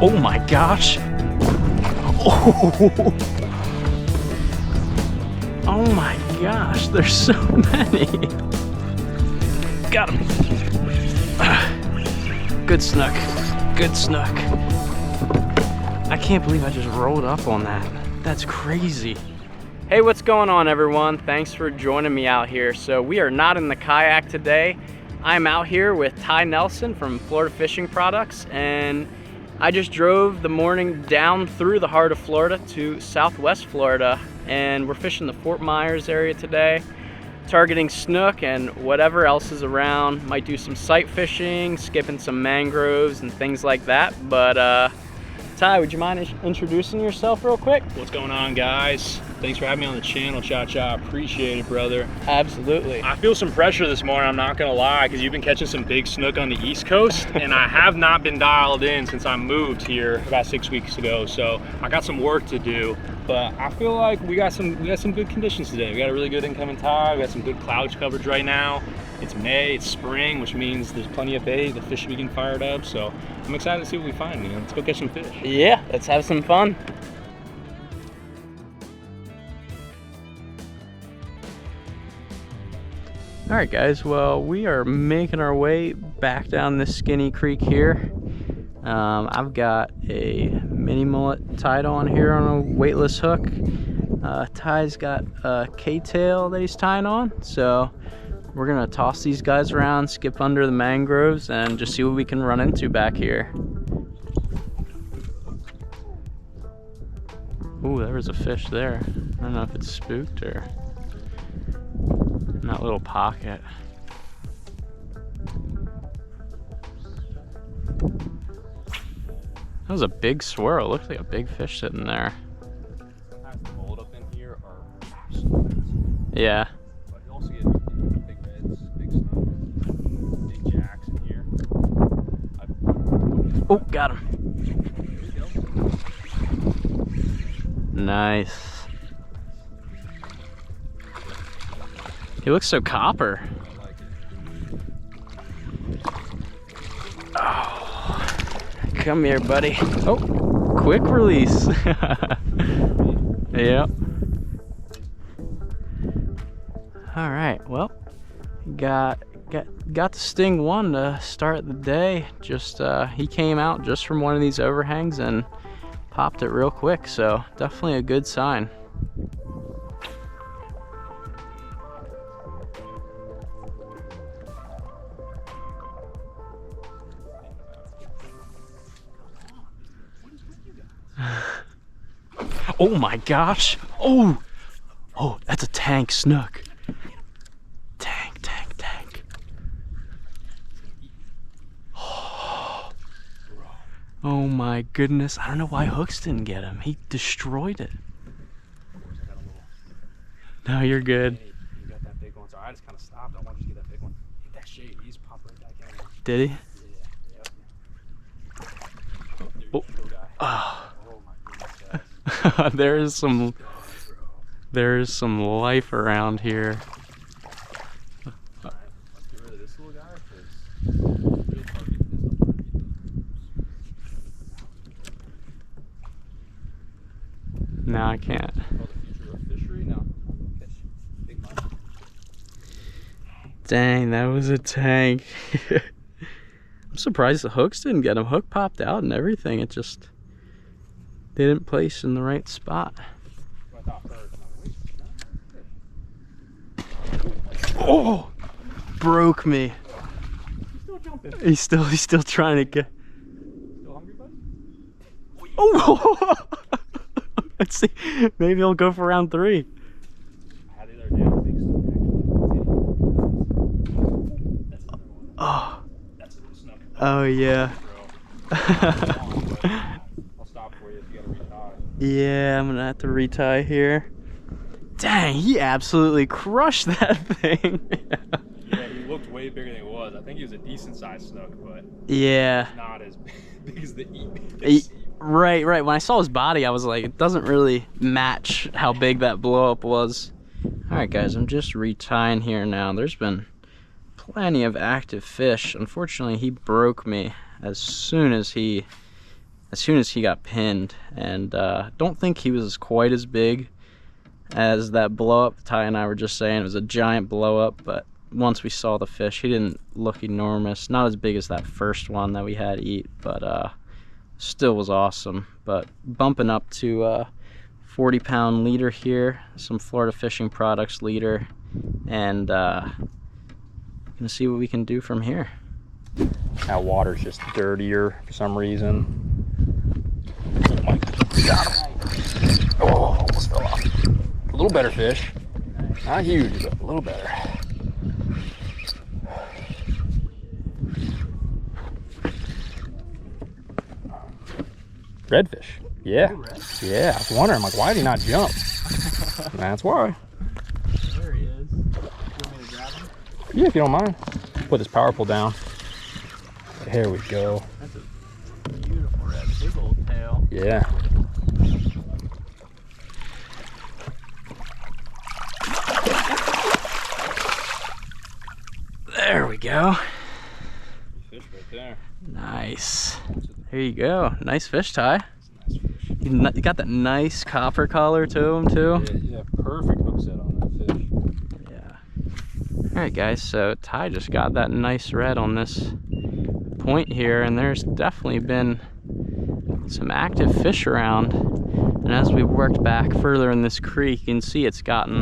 Oh my gosh. Oh. Oh my gosh, there's so many. Got him. Good snook. Good snook. I can't believe I just rolled up on that. That's crazy. Hey, what's going on, everyone? Thanks for joining me out here. So we are not in the kayak today. I'm out here with Ty Nelson from Florida Fishing Products, and I just drove the morning down through the heart of Florida to Southwest Florida, and we're fishing the Fort Myers area today, targeting snook and whatever else is around. Might do some sight fishing, skipping some mangroves and things like that. But Ty, would you mind introducing yourself real quick? What's going on, guys? Thanks for having me on the channel, Cha-Cha. Appreciate it, brother. Absolutely. I feel some pressure this morning, I'm not gonna lie, because you've been catching some big snook on the East Coast, and I have not been dialed in since I moved here about 6 weeks ago. So I got some work to do, but I feel like we got some good conditions today. We got a really good incoming tide. We got some good cloud coverage right now. It's May, it's spring, which means there's plenty of bait. The fish are getting fired up, so I'm excited to see what we find. You know, let's go catch some fish. Yeah, let's have some fun. All right, guys, well, we are making our way back down this skinny creek here. I've got a mini mullet tied on here on a weightless hook. Ty's got a K-tail that he's tying on, so we're gonna toss these guys around, skip under the mangroves, and just see what we can run into back here. Ooh, there was a fish there. I don't know if it's spooked or in that little pocket. That was a big swirl. It looked like a big fish sitting there. Sometimes the mold up in here are Yeah. but you also get big reds, big snook, big jacks in here. Oh, got him. There you go. Nice. He looks so copper. I like it. Oh, come here, buddy. Oh, quick release. Yep. All right. Well, got the sting one to start the day. Just he came out just from one of these overhangs and popped it real quick. So definitely a good sign. Oh my gosh. Oh, that's a tank snook. Tank. Oh my goodness. I don't know why hooks didn't get him. He destroyed it. No, you're good. You got that big one. So I just kind of stopped. I wanted to get that big one. Hit that shade. He's popping right back in. Did he? Yeah. Yep. Oh. Oh my goodness, guys. there is some life around here. Alright, let's get rid of this little guy because real target is No, I can't. the future of fishery. Now catch big money. Dang, that was a tank. I'm surprised the hooks didn't get him. Hook popped out and everything. It just didn't place in the right spot. I thought first. Oh, broke me. Still jumping. He's still trying to get. Still hungry, bud? Oh, let's see. Maybe he'll go for round 3. I had the other day. Big snook, actually. That's another one. Oh, That's a little snook. oh yeah. I'll stop for you if you gotta retie. Yeah, I'm gonna have to retie here. Dang, he absolutely crushed that thing. Yeah, he looked way bigger than he was. I think he was a decent sized snook, but Yeah. not as big as the Right. When I saw his body, I was like, it doesn't really match how big that blow up was. All right, guys, I'm just retying here now. There's been plenty of active fish. Unfortunately, he broke me as soon as he as soon as he got pinned. And don't think he was quite as big as that blow up. Ty and I were just saying it was a giant blow up, but once we saw the fish, he didn't look enormous. Not as big as that first one that we had eat, but still was awesome. But bumping up to 40-pound leader here, some Florida Fishing Products leader, and gonna see what we can do from here. That water's just dirtier for some reason. Oh my God, got him. Oh, almost fell off. A little better fish. Not huge, but a little better. Redfish. Yeah. Yeah, I was wondering, I'm like, why did he not jump? That's why. There he is. You want me to grab him? Yeah, if you don't mind. Put this power pole down. There we go. That's a beautiful red, big old tail. Yeah. There we go. Fish right there. Nice. There you go. Nice fish, Ty. You got that nice copper collar to him too. Yeah, perfect hook set on that fish. Yeah. All right, guys. So Ty just got that nice red on this point here, and there's definitely been some active fish around. And as we worked back further in this creek, you can see it's gotten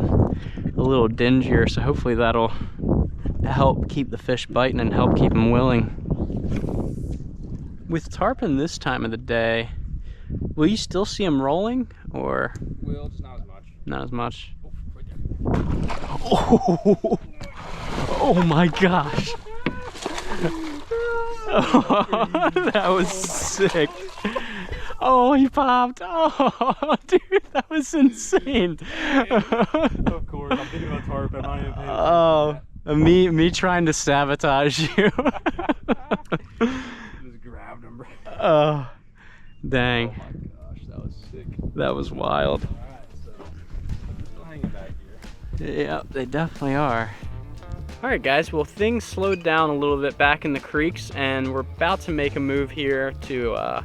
a little dingier. So hopefully that'll help keep the fish biting and help keep them willing. With tarpon this time of the day, will you still see them rolling, or? Well, just not as much. Not as much. Oh, right there. Oh, oh my gosh. Oh, that was sick. Oh, he popped. Oh, dude, that was insane. Of course, I'm thinking about tarpon. I'm not even paying Oh, me trying to sabotage you. Just grabbed him, bro. Oh, dang. Oh my gosh, that was sick. That was wild. Alright, so still hanging back here. Yeah, they definitely are. All right, guys, well, things slowed down a little bit back in the creeks, and we're about to make a move here to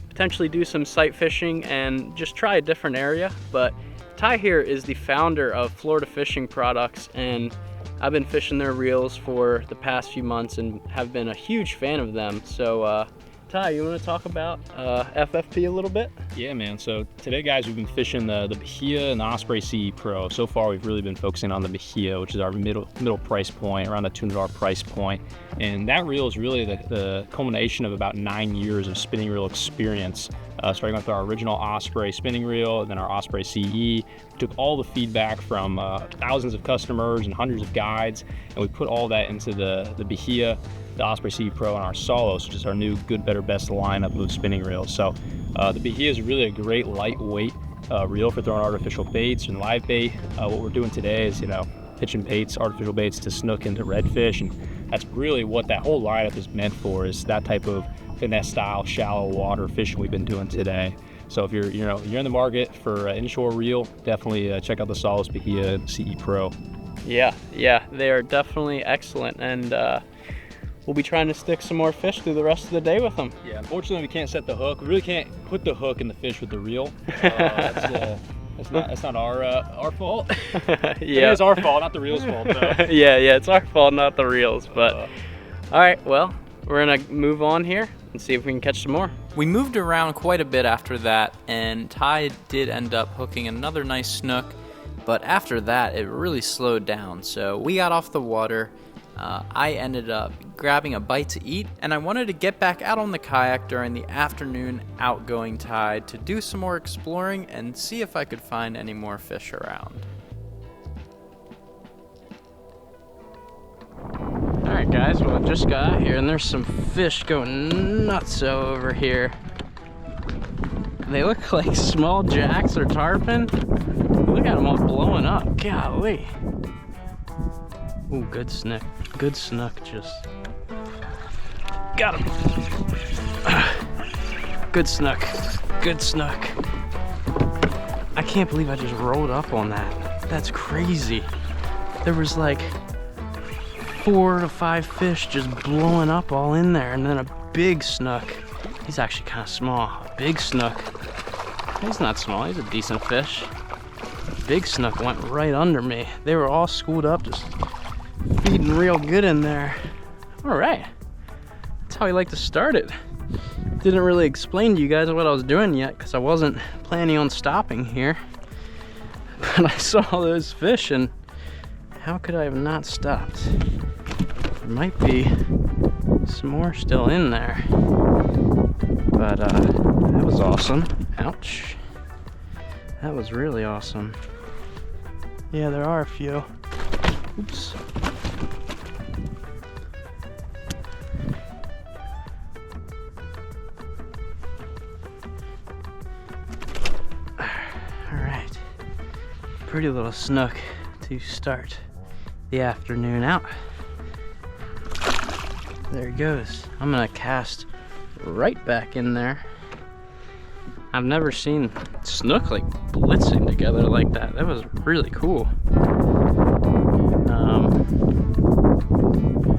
potentially do some sight fishing and just try a different area. But Ty here is the founder of Florida Fishing Products, and I've been fishing their reels for the past few months and have been a huge fan of them. So Ty, you want to talk about FFP a little bit? Yeah, man. So today, guys, we've been fishing the Bahia and the Osprey CE Pro. So far, we've really been focusing on the Bahia, which is our middle price point, around the $200 price point. And that reel is really the culmination of about 9 years of spinning reel experience, starting with our original Osprey spinning reel, and then our Osprey CE. We took all the feedback from thousands of customers and hundreds of guides, and we put all that into the Bahia, the Osprey CE Pro, and our Solos, which is our new good, better, best lineup of spinning reels. So the Bahia is really a great lightweight reel for throwing artificial baits and live bait. What we're doing today is, pitching baits, artificial baits to snook and to redfish, and that's really what that whole lineup is meant for, is that type of finesse style, shallow water fishing we've been doing today. So if you're in the market for an inshore reel, definitely check out the Solos Bahia CE Pro. Yeah, they are definitely excellent, and we'll be trying to stick some more fish through the rest of the day with them. Yeah, unfortunately we can't set the hook. We really can't put the hook in the fish with the reel. That's not our fault. Yeah, it is our fault, not the reel's fault though. yeah, it's our fault, not the reels. But all right, well, we're gonna move on here and see if we can catch some more. We moved around quite a bit after that, and Ty did end up hooking another nice snook, but after that it really slowed down. So we got off the water. I ended up grabbing a bite to eat, and I wanted to get back out on the kayak during the afternoon outgoing tide to do some more exploring and see if I could find any more fish around. Alright guys, well, I just got out here and there's some fish going nuts over here. They look like small jacks or tarpon. Look at them all blowing up. Golly. Ooh, good snook. Good snook, just. Got him. Good snook. Good snook. I can't believe I just rolled up on that. That's crazy. There was like 4 to 5 fish just blowing up all in there, and then a big snook. He's actually kind of small. A big snook. He's not small, he's a decent fish. Big snook went right under me. They were all schooled up, just feeding real good in there. All right, that's how we like to start it. Didn't really explain to you guys what I was doing yet because I wasn't planning on stopping here. But I saw those fish and how could I have not stopped? There might be some more still in there. But that was awesome. Ouch. That was really awesome. Yeah, there are a few. Oops. Alright. Pretty little snook to start the afternoon out. There he goes. I'm gonna cast right back in there. I've never seen snook like blitzing together like that. That was really cool.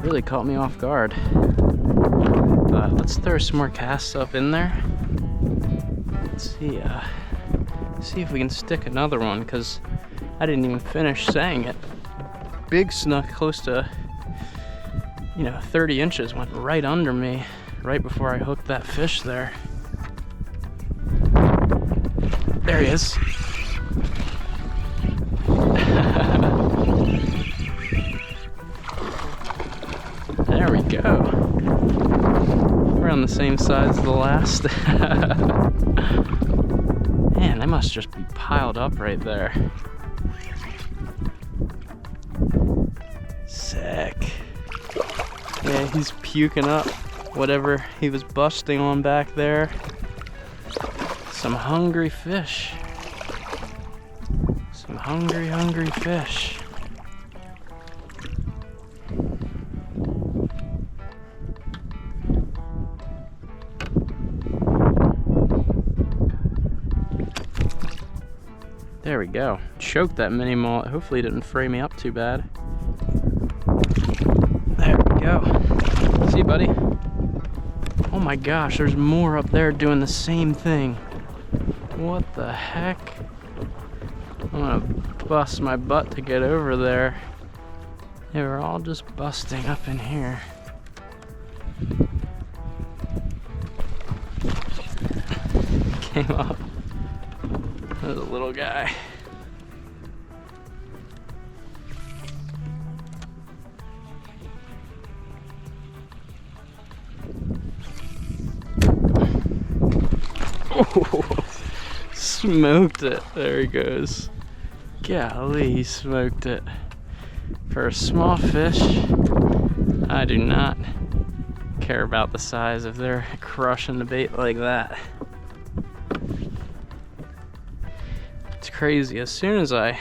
Really caught me off guard. But let's throw some more casts up in there. Let's see if we can stick another one, because I didn't even finish saying it. Big snook close to 30 inches went right under me right before I hooked that fish there. There he is. There we go. We're on the same size as the last. Man, they must just be piled up right there. Sick. Yeah, he's puking up whatever he was busting on back there. Some hungry fish. Some hungry fish. There we go. Choked that mini mullet. Hopefully it didn't fray me up too bad. There we go. See, buddy? Oh my gosh, there's more up there doing the same thing. What the heck? I'm gonna bust my butt to get over there. They were all just busting up in here. Came up. There's a little guy. Oh, smoked it. There he goes. Golly, he smoked it. For a small fish, I do not care about the size if they're crushing the bait like that. It's crazy. As soon as I,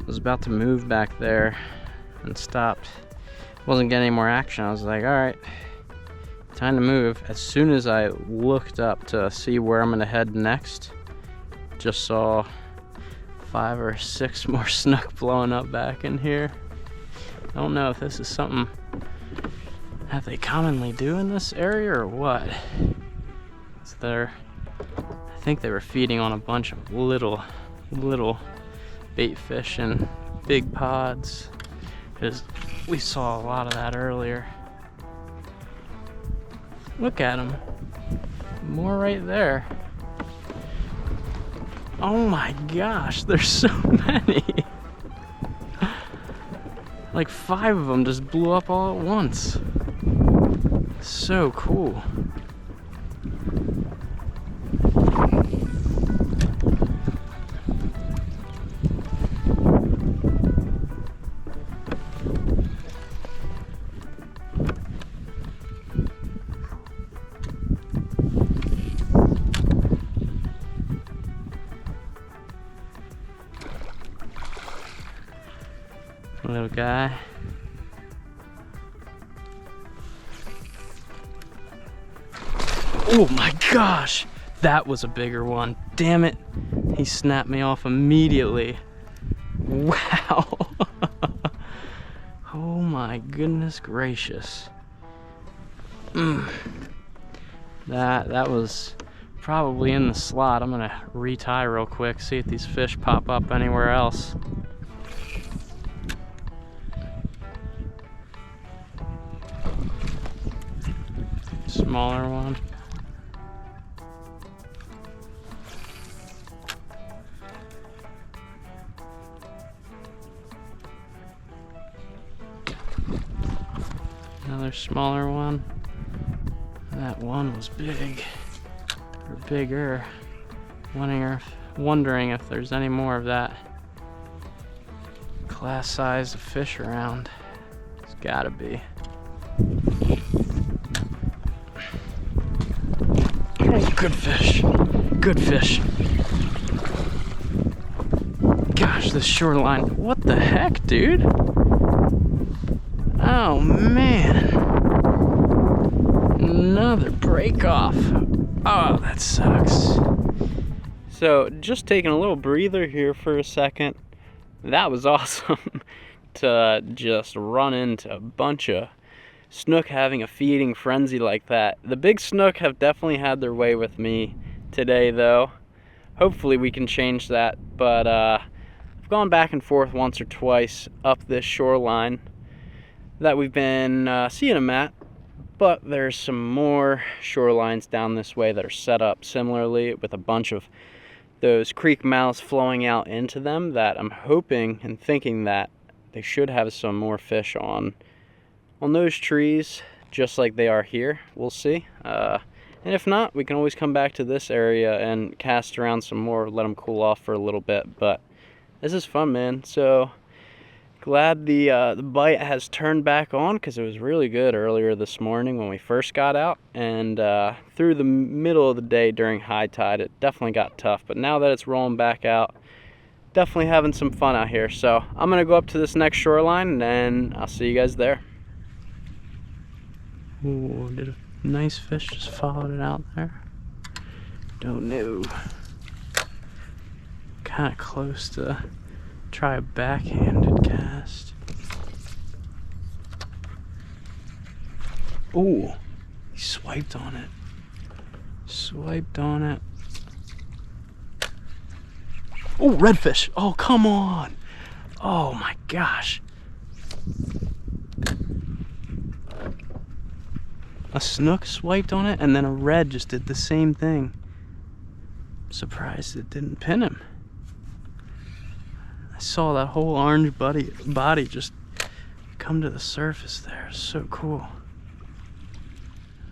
was about to move back there and stopped, wasn't getting any more action, I was like, all right, time to move. As soon as I looked up to see where I'm gonna head next, just saw 5 or 6 more snook blowing up back in here. I don't know if this is something that they commonly do in this area or what. I think they were feeding on a bunch of little bait fish in big pods, because we saw a lot of that earlier. Look at them. More right there. Oh my gosh, there's so many. Like 5 of them just blew up all at once. So cool. Little guy. Oh my gosh, that was a bigger one. Damn it, he snapped me off immediately. Wow. Oh my goodness gracious. That was probably in the slot. I'm gonna retie real quick, see if these fish pop up anywhere else. Smaller one. Another smaller one. That one was big, or bigger. Wondering if there's any more of that class size of fish around. It's gotta be. Oh, good fish. Good fish. Gosh, this shoreline. What the heck, dude? Oh, man. Another break off. Oh, that sucks. So, just taking a little breather here for a second. That was awesome to just run into a bunch of snook having a feeding frenzy like that. The big snook have definitely had their way with me today, though. Hopefully we can change that, but I've gone back and forth once or twice up this shoreline that we've been seeing them at, but there's some more shorelines down this way that are set up similarly with a bunch of those creek mouths flowing out into them that I'm hoping and thinking that they should have some more fish on those trees, just like they are here. We'll see. And if not, we can always come back to this area and cast around some more, let them cool off for a little bit. But this is fun, man. So glad the bite has turned back on, because it was really good earlier this morning when we first got out, and through the middle of the day during high tide it definitely got tough, but now that it's rolling back out, definitely having some fun out here. So I'm gonna go up to this next shoreline and I'll see you guys there. Ooh, did a nice fish just followed it out there? Don't know. Kind of close to try a backhanded cast. Ooh, he swiped on it. Swiped on it. Oh, redfish. Oh, come on. Oh my gosh. A snook swiped on it, and then a red just did the same thing. I'm surprised it didn't pin him. I saw that whole orange body just come to the surface there. So cool.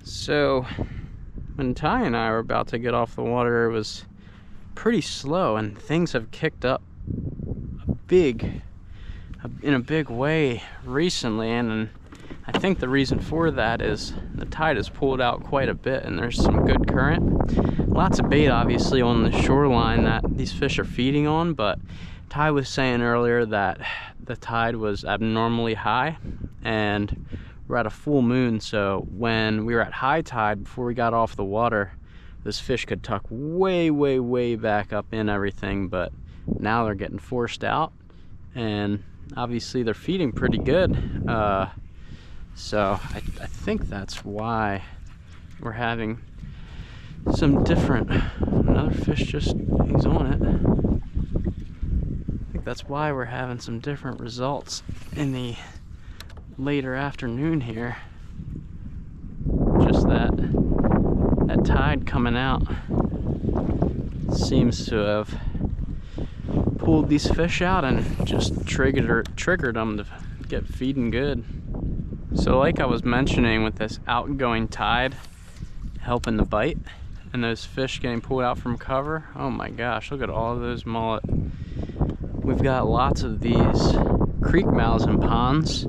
So when Ty and I were about to get off the water, it was pretty slow, and things have kicked up in a big way recently, and I think the reason for that is the tide has pulled out quite a bit and there's some good current. Lots of bait obviously on the shoreline that these fish are feeding on, but Ty was saying earlier that the tide was abnormally high, and we're at a full moon, so when we were at high tide, before we got off the water, this fish could tuck way back up in everything, but now they're getting forced out, and obviously they're feeding pretty good. So I think that's why we're having some different, another fish just, he's on it. I think that's why we're having some different results in the later afternoon here. Just that tide coming out seems to have pulled these fish out and just triggered them to get feeding good. So like I was mentioning, with this outgoing tide helping the bite and those fish getting pulled out from cover, oh my gosh, look at all of those mullet. We've got lots of these creek mouths and ponds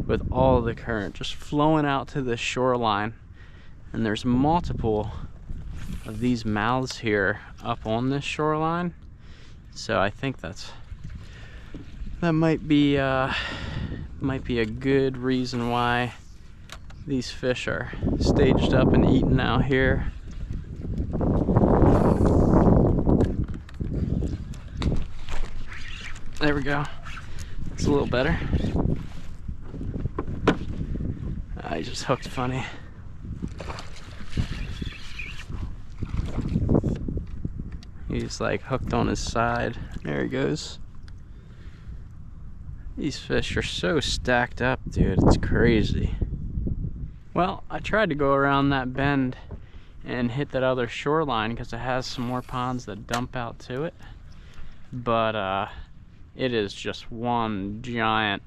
with all the current just flowing out to the shoreline, and there's multiple of these mouths here up on this shoreline. So I think that might be a good reason why these fish are staged up and eating out here. There we go. It's a little better. I just hooked funny. He's like hooked on his side. There he goes. These fish are so stacked up, dude. It's crazy. Well, I tried to go around that bend and hit that other shoreline because it has some more ponds that dump out to it. But it is just one giant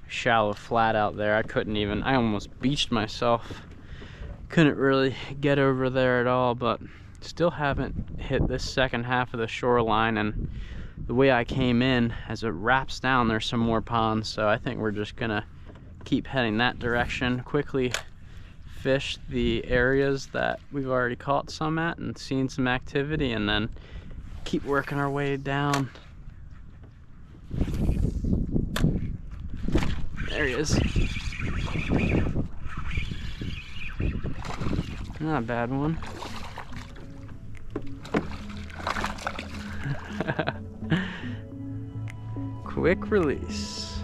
shallow flat out there. I almost beached myself. Couldn't really get over there at all, but still haven't hit this second half of the shoreline. And the way I came in, as it wraps down, there's some more ponds, so I think we're just gonna keep heading that direction, quickly fish the areas that we've already caught some at and seen some activity, and then keep working our way down. There he is. Not a bad one. Quick release.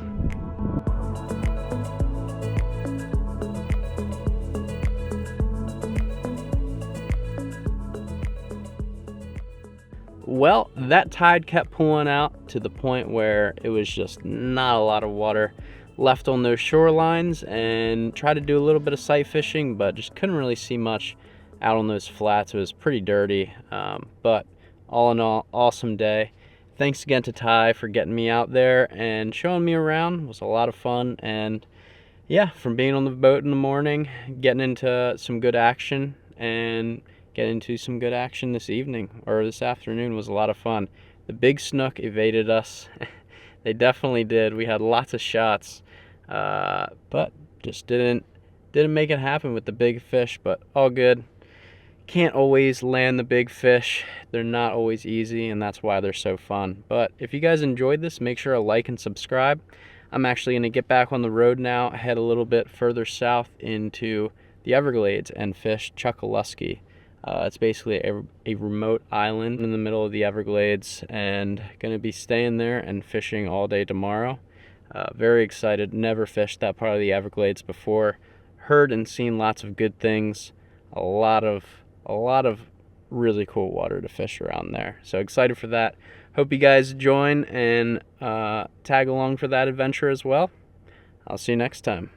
Well, that tide kept pulling out to the point where it was just not a lot of water left on those shorelines, and tried to do a little bit of sight fishing, but just couldn't really see much out on those flats. It was pretty dirty, but all in all, awesome day. Thanks again to Ty for getting me out there and showing me around. It was a lot of fun. And yeah, from being on the boat in the morning, getting into some good action, and getting into some good action this evening, or this afternoon, was a lot of fun. The big snook evaded us. They definitely did. We had lots of shots, but just didn't make it happen with the big fish, but all good. Can't always land the big fish. They're not always easy, and that's why they're so fun. But if you guys enjoyed this, make sure to like and subscribe. I'm actually going to get back on the road now, head a little bit further south into the Everglades and fish Chuckaluski. It's basically a remote island in the middle of the Everglades, and going to be staying there and fishing all day tomorrow. Very excited. Never fished that part of the Everglades before. Heard and seen lots of good things. A lot of really cool water to fish around there. So excited for that. Hope you guys join and tag along for that adventure as well. I'll see you next time.